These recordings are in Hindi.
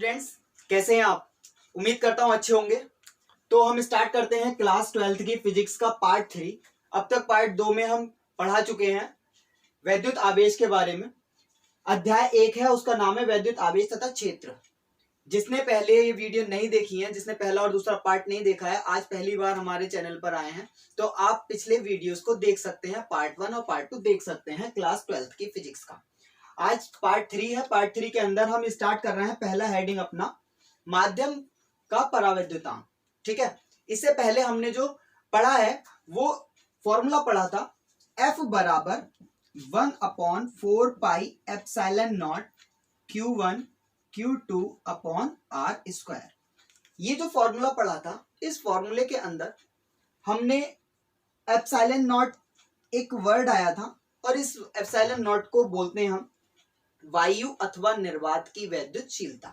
स्टूडेंट्स, कैसे हैं आप? उम्मीद करता हूं अच्छे होंगे। तो हम स्टार्ट करते हैं क्लास 12th की फिजिक्स का पार्ट 3। अब तक पार्ट 2 में हम पढ़ा चुके हैं वैद्युत आवेश के बारे में। अध्याय 1 है, उसका नाम है वैद्युत आवेश तथा क्षेत्र। जिसने पहले ये वीडियो नहीं देखी है, जिसने पहला और दूसरा पार्ट नहीं देखा है, आज पहली बार हमारे चैनल पर आए हैं, तो आप पिछले वीडियोस को देख सकते हैं। पार्ट 1 और पार्ट 2 देख सकते हैं क्लास 12th की फिजिक्स का। आज पार्ट 3 है। पार्ट 3 के अंदर हम स्टार्ट कर रहे हैं, पहला हेडिंग अपना माध्यम का परावैद्युतांक। ठीक है, इससे पहले हमने जो पढ़ा है वो फॉर्मूला पढ़ा था, F बराबर 1/4 pi epsilon not Q1 Q2 upon R square. ये जो फॉर्मूला पढ़ा था, इस फॉर्मूले के अंदर हमने एप्सिलॉन नॉट एक वर्ड आया था और इस एप्सिलॉन नॉट को बोलते हैं हम वायु अथवा निर्वात की वैद्युतशीलता।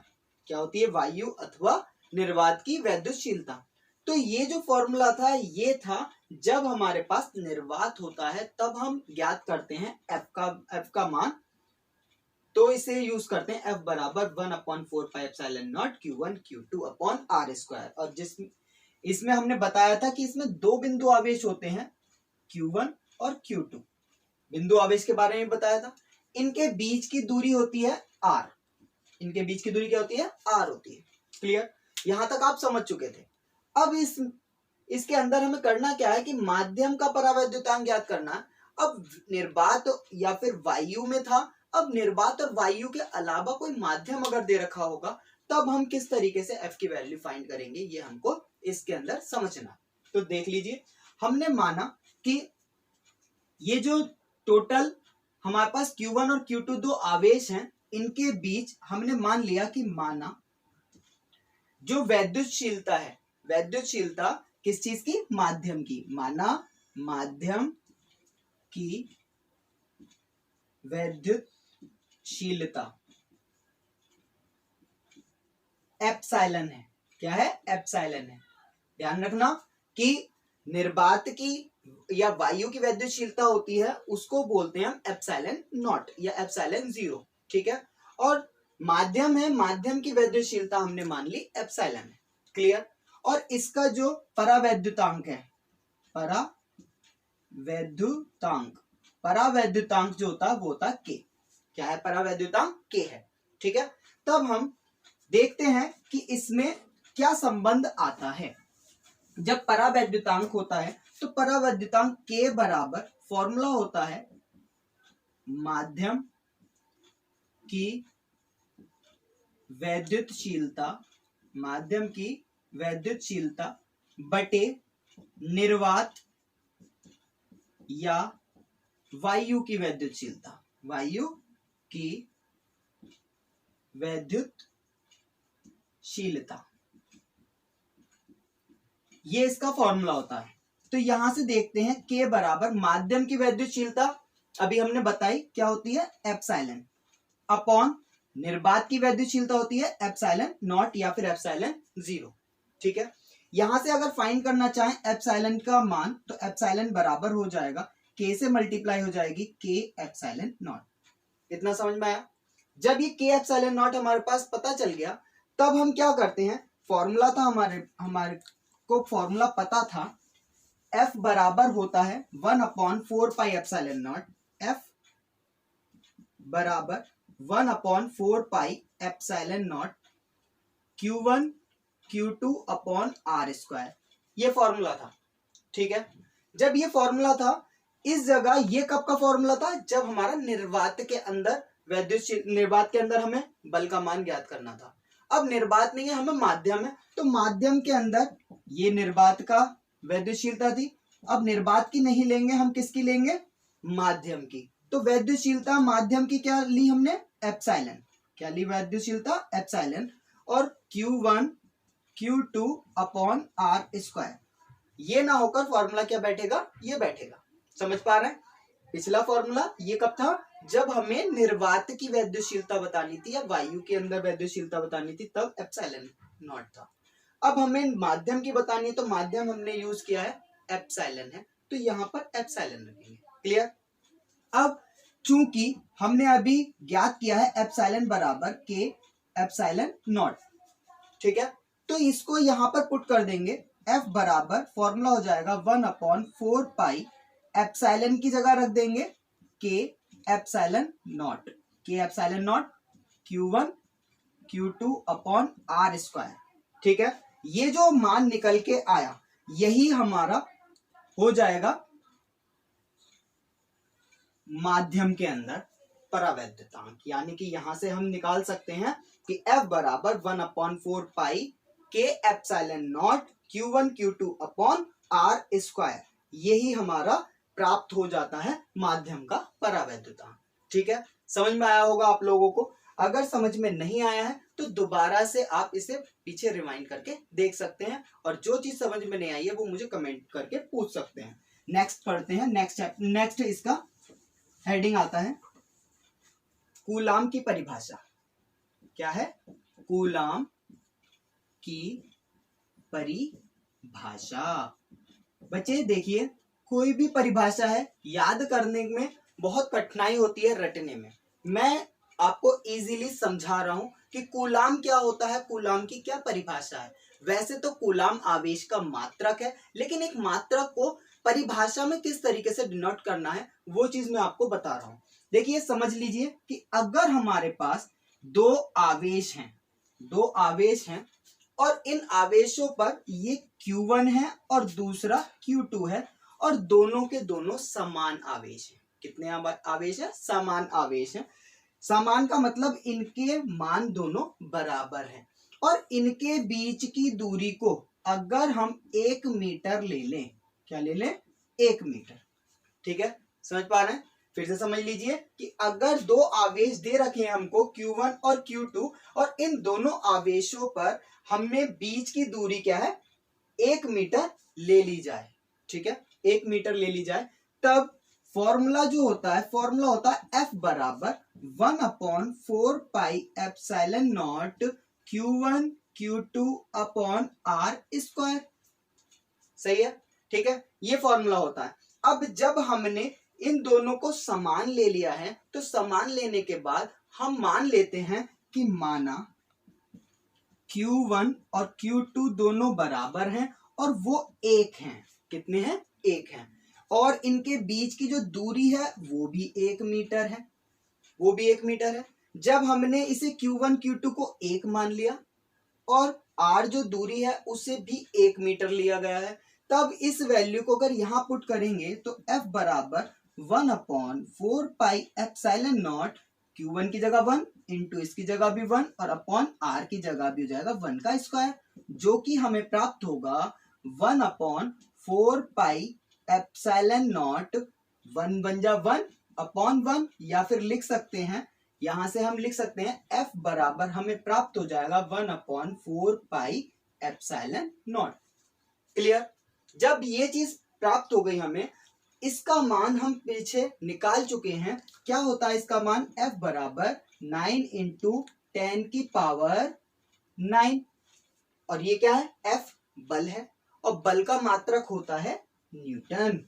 क्या होती है? वायु अथवा निर्वात की वैद्युतशीलता। तो ये जो फॉर्मूला था, ये था जब हमारे पास निर्वात होता है तब हम ज्ञात करते हैं F का मान। तो इसे यूज करते हैं F बराबर 1/4 pi epsilon not Q1 Q2 upon R square. और इसमें हमने बताया था कि इसमें दो बिंदु आवेश होते हैं, Q1 और Q2। बिंदु आवेश के बारे में बताया था। इनके बीच की दूरी होती है R। इनके बीच की दूरी क्या होती है? R होती है। क्लियर? यहां तक आप समझ चुके थे। अब इसके अंदर हमें करना क्या है कि माध्यम का परावैद्युतांक ज्ञात करना है। अब निर्वात या फिर वायु में था, अब निर्वात और वायु के अलावा कोई माध्यम अगर दे रखा होगा तब हम किस तरीके से F की वैल्यू फाइंड करेंगे, ये हमको इसके अंदर समझना। तो देख लीजिए, हमने माना कि ये जो टोटल हमारे पास Q1 और Q2 दो आवेश हैं, इनके बीच हमने मान लिया कि माना जो वैद्युतशीलता है, वैद्युतशीलता किस चीज की? माध्यम की। माना माध्यम की वैद्युतशीलता एप्सिलॉन है। क्या है? एप्सिलॉन है। ध्यान रखना कि निर्वात की या वायु की वैद्युतशीलता होती है, उसको बोलते हैं हम एप्सिलॉन नॉट या एप्सिलॉन 0। ठीक है, और माध्यम है, माध्यम की वैद्युतशीलता हमने मान ली एप्सिलॉन है। क्लियर? और इसका जो परावैद्युतांक है, परावैद्युतांक जो होता है वो होता है K। क्या है? परावैद्युतांक K है। ठीक है, तब हम देखते हैं कि इसमें क्या संबंध आता है। जब परावैद्युतांक होता है तो परावैद्युतांक K बराबर फॉर्मूला होता है माध्यम की वैद्युतशीलता, माध्यम की वैद्युतशीलता बटे निर्वात या वायु की वैद्युतशीलता, वायु की वैद्युतशीलता। ये इसका फॉर्मूला होता है। तो यहां से देखते हैं K बराबर माध्यम की वैद्युतशीलता अभी हमने बताई क्या होती है? एप्सिलॉन अपॉन निर्वात की वैद्युतशीलता होती है एप्सिलॉन नॉट या फिर एप्सिलॉन 0। ठीक है, यहां से अगर फाइंड करना चाहें एप्सिलॉन का मान तो एप्सिलॉन बराबर हो जाएगा K से मल्टीप्लाई हो जाएगी K एप्सिलॉन नॉट। इतना समझ में आया? जब ये K एप्सिलॉन नॉट हमारे पास पता चल गया, तब हम क्या करते हैं, फॉर्मूला था हमारे को फॉर्मूला पता था, F बराबर होता है 1/4 पाई एप्सिलॉन नॉट। F बराबर 1/4 pi epsilon not Q1 Q2 upon R square. ये फॉर्मूला था। ठीक है, जब ये फॉर्मूला था, इस जगह ये कब का फॉर्मूला था? जब हमारा निर्वात के अंदर निर्वात के अंदर हमें बल का मान ज्ञात करना था। अब निर्वात नहीं है, हमें माध्यम है, तो माध्यम के अंदर ये निर्वात का वैद्युतशीलता थी। अब निर्वात की नहीं लेंगे, हम किसकी लेंगे? माध्यम की। तो वैद्युतशीलता माध्यम की क्या ली हमने? एप्सिलॉन। क्या ली? वैद्युतशीलता एप्सिलॉन। और Q1 Q2 upon R square. ये ना होकर फॉर्मूला क्या बैठेगा? ये बैठेगा। समझ पा रहे हैं? पिछला फॉर्मूला ये कब था? जब हमें निर्वात की वैद्युतशीलता बतानी थी या वायु के अंदर वैद्युतशीलता बतानी थी, तब एप्सिलॉन नॉट था। अब हमें माध्यम की बतानी है, तो माध्यम हमने यूज किया है एप्सिलॉन है, तो यहां पर एप्सिलॉन रखेंगे। क्लियर? अब चूंकि हमने अभी ज्ञात किया है एप्सिलॉन बराबर K एप्सिलॉन नॉट। ठीक है, तो इसको यहां पर पुट कर देंगे। F बराबर फॉर्मूला हो जाएगा 1/4 पाई, एप्सिलॉन की जगह रख देंगे K epsilon not, K epsilon not Q1 Q2 upon R square. ठीक है, ये जो मान निकल के आया यही हमारा हो जाएगा माध्यम के अंदर परावैद्युतांक, यानी कि यहां से हम निकाल सकते हैं कि F बराबर 1/4 पाई K epsilon not Q1 Q2 upon R square, यही हमारा प्राप्त हो जाता है माध्यम का परावैद्युतांक। ठीक है, समझ में आया होगा आप लोगों को। अगर समझ में नहीं आया है तो दोबारा से आप इसे पीछे रिवाइंड करके देख सकते हैं, और जो चीज समझ में नहीं आई है वो मुझे कमेंट करके पूछ सकते हैं। नेक्स्ट पढ़ते हैं। नेक्स्ट इसका हेडिंग आता है कूलाम की परिभाषा। क्या है? कूलाम की परिभाषा। बच्चे देखिए, कोई भी परिभाषा है याद करने में बहुत कठिनाई होती है, रटने में। मैं आपको इजीली समझा रहा हूं कि कूलाम क्या होता है, कूलाम की क्या परिभाषा है। वैसे तो कूलाम आवेश का मात्रक है, लेकिन एक मात्रक को परिभाषा में किस तरीके से डिनोट करना है वो चीज मैं आपको बता रहा हूं। देखिए, समझ लीजिए कि अगर हमारे पास दो आवेश हैं और इन आवेशों पर ये Q1 है और दूसरा Q2 है, और दोनों के दोनों समान आवेश हैं। कितने आवेश है? समान आवेश हैं। समान का मतलब इनके मान दोनों बराबर हैं, और इनके बीच की दूरी को अगर हम 1 मीटर ले लें, क्या ले लें? 1 मीटर। ठीक है, समझ पा रहे हैं? फिर से समझ लीजिए कि अगर दो आवेश दे रखे हैं हमको Q1 और Q2, और इन दोनों आवेशों पर हमें बीच की दूरी क्या है? 1 मीटर ले ली जाए। ठीक है, 1 मीटर ले ली जाए, तब फॉर्मूला जो होता है, फॉर्मूला होता है F बराबर 1/4 pi epsilon not Q1 Q2 upon R square. सही है? ठीक है, ये फॉर्मूला होता है। अब जब हमने इन दोनों को समान ले लिया है, तो समान लेने के बाद हम मान लेते हैं कि माना Q1 और Q2 दोनों बराबर हैं और वो 1 हैं। कितने हैं? 1 हैं। और इनके बीच की जो दूरी है वो भी 1 मीटर है, वो भी 1 मीटर है। जब हमने इसे Q1 Q2 को 1 मान लिया और R जो दूरी है उसे भी 1 मीटर लिया गया है, तब इस वैल्यू को अगर यहां पुट करेंगे तो F बराबर 1/4 पाई एप्सिलॉन नॉट, Q1 की जगह 1 इंटू इसकी जगह भी 1 और अपॉन R की जगह भी हो जाएगा 1 का स्क्वायर, जो कि हमें प्राप्त होगा 1/4 पाई एप्सिलॉन नॉट, 1 बन जा 1 अपॉन 1, या फिर लिख सकते हैं, यहां से हम लिख सकते हैं F बराबर हमें प्राप्त हो जाएगा 1/4 पाई एप्सिलॉन नॉट। क्लियर? जब ये चीज प्राप्त हो गई हमें, इसका मान हम पीछे निकाल चुके हैं। क्या होता है इसका मान? F बराबर 9 इंटू 10 की पावर 9, और ये क्या है? F बल है, और बल का मात्रक होता है न्यूटन।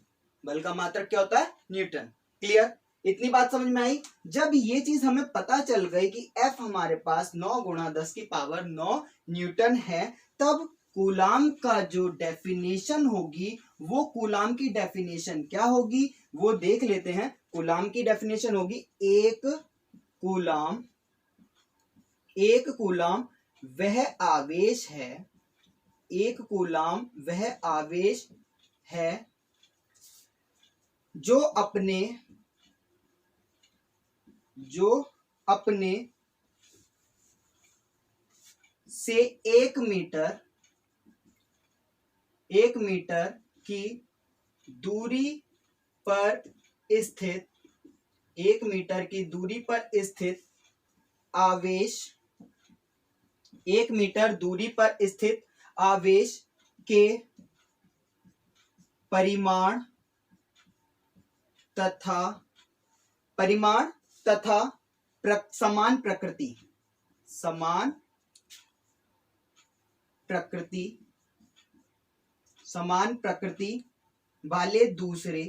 बल का मात्रक क्या होता है? न्यूटन। क्लियर? इतनी बात समझ में आई? जब ये चीज हमें पता चल गई कि F हमारे पास 9 गुणा 10 की पावर 9 न्यूटन है, तब कूलाम का जो डेफिनेशन होगी, वो कूलाम की डेफिनेशन क्या होगी वो देख लेते हैं। कूलाम की डेफिनेशन होगी एक कूलाम वह आवेश है, एक कूलाम वह आवेश है जो अपने से 1 मीटर की दूरी पर स्थित 1 मीटर की दूरी पर स्थित आवेश 1 मीटर दूरी पर स्थित आवेश के परिमाण तथा समान प्रकृति वाले दूसरे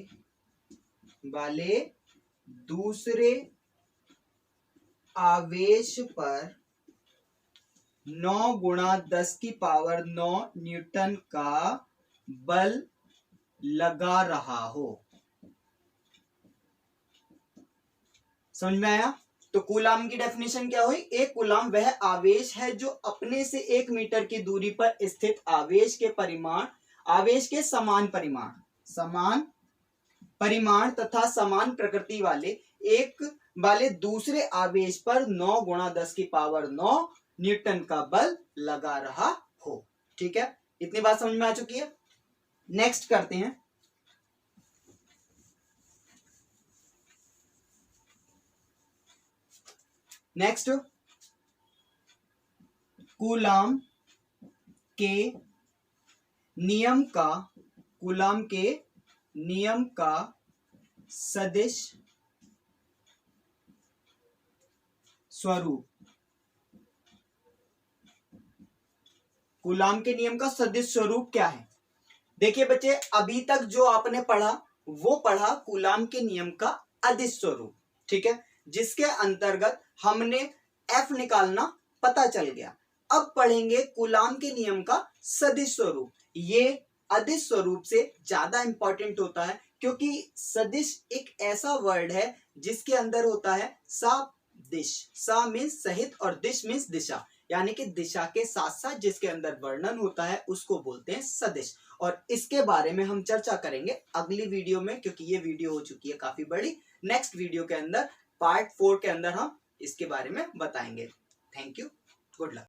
आवेश पर 9 गुणा 10 की पावर 9 न्यूटन का बल लगा रहा हो। समझ में आया? तो कूलाम की डेफिनेशन क्या हुई? एक कूलाम वह आवेश है जो अपने से 1 मीटर की दूरी पर स्थित आवेश के समान परिमाण तथा समान प्रकृति वाले दूसरे आवेश पर 9 गुणा 10 की पावर 9 न्यूटन का बल लगा रहा हो। ठीक है, इतनी बात समझ में आ चुकी है। नेक्स्ट करते हैं। नेक्स्ट, कूलाम के नियम का सदिश स्वरूप। कूलाम के नियम का सदिश स्वरूप क्या है? देखिए बच्चे, अभी तक जो आपने पढ़ा वो पढ़ा कूलाम के नियम का अदिश स्वरूप। ठीक है, जिसके अंतर्गत हमने F निकालना पता चल गया। अब पढ़ेंगे कूलाम के नियम का सदिश स्वरूप। ये अदिश स्वरूप से ज्यादा इंपॉर्टेंट होता है, क्योंकि सदिश एक ऐसा वर्ड है जिसके अंदर होता है दिश। सा मीन्स सहित और दिश मीन्स दिशा, यानी कि दिशा के साथ साथ जिसके अंदर वर्णन होता है उसको बोलते हैं सदिश। और इसके बारे में हम चर्चा करेंगे अगली वीडियो में, क्योंकि ये वीडियो हो चुकी है काफी बड़ी। नेक्स्ट वीडियो के अंदर पार्ट 4 के अंदर हम इसके बारे में बताएंगे। Thank you, good luck.